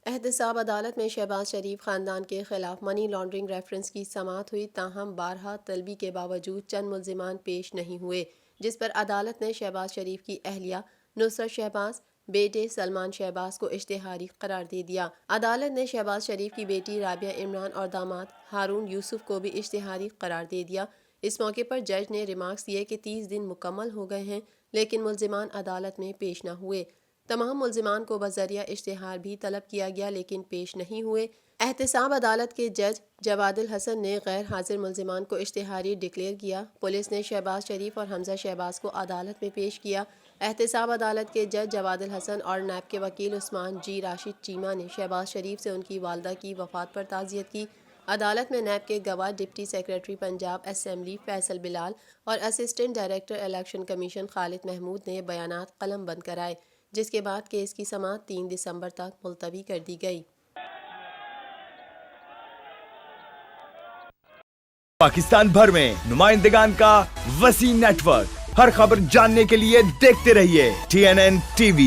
احتساب عدالت میں شہباز شریف خاندان کے خلاف منی لانڈرنگ ریفرنس کی سماعت ہوئی، تاہم بارہا طلبی کے باوجود چند ملزمان پیش نہیں ہوئے، جس پر عدالت نے شہباز شریف کی اہلیہ نصرت شہباز، بیٹے سلمان شہباز کو اشتہاری قرار دے دیا۔ عدالت نے شہباز شریف کی بیٹی رابعہ عمران اور داماد ہارون یوسف کو بھی اشتہاری قرار دے دیا۔ اس موقع پر جج نے ریمارکس دیے کہ 30 دن مکمل ہو گئے ہیں لیکن ملزمان عدالت میں پیش نہ ہوئے۔ تمام ملزمان کو بذریعہ اشتہار بھی طلب کیا گیا لیکن پیش نہیں ہوئے۔ احتساب عدالت کے جج جواد الحسن نے غیر حاضر ملزمان کو اشتہاری ڈکلیئر کیا۔ پولیس نے شہباز شریف اور حمزہ شہباز کو عدالت میں پیش کیا۔ احتساب عدالت کے جج جواد الحسن اور نیب کے وکیل عثمان جی راشد چیمہ نے شہباز شریف سے ان کی والدہ کی وفات پر تعزیت کی۔ عدالت میں نیب کے گواہ deputy secretary Punjab assembly Faisal Bilal اور assistant director election commission Khalid Mahmood نے بیانات قلم بند کرائے، جس کے بعد کیس کی سماعت 3 دسمبر تک ملتوی کر دی گئی۔ پاکستان بھر میں نمائندگان کا وسیع نیٹ ورک، ہر خبر جاننے کے لیے دیکھتے رہیے TNN TV۔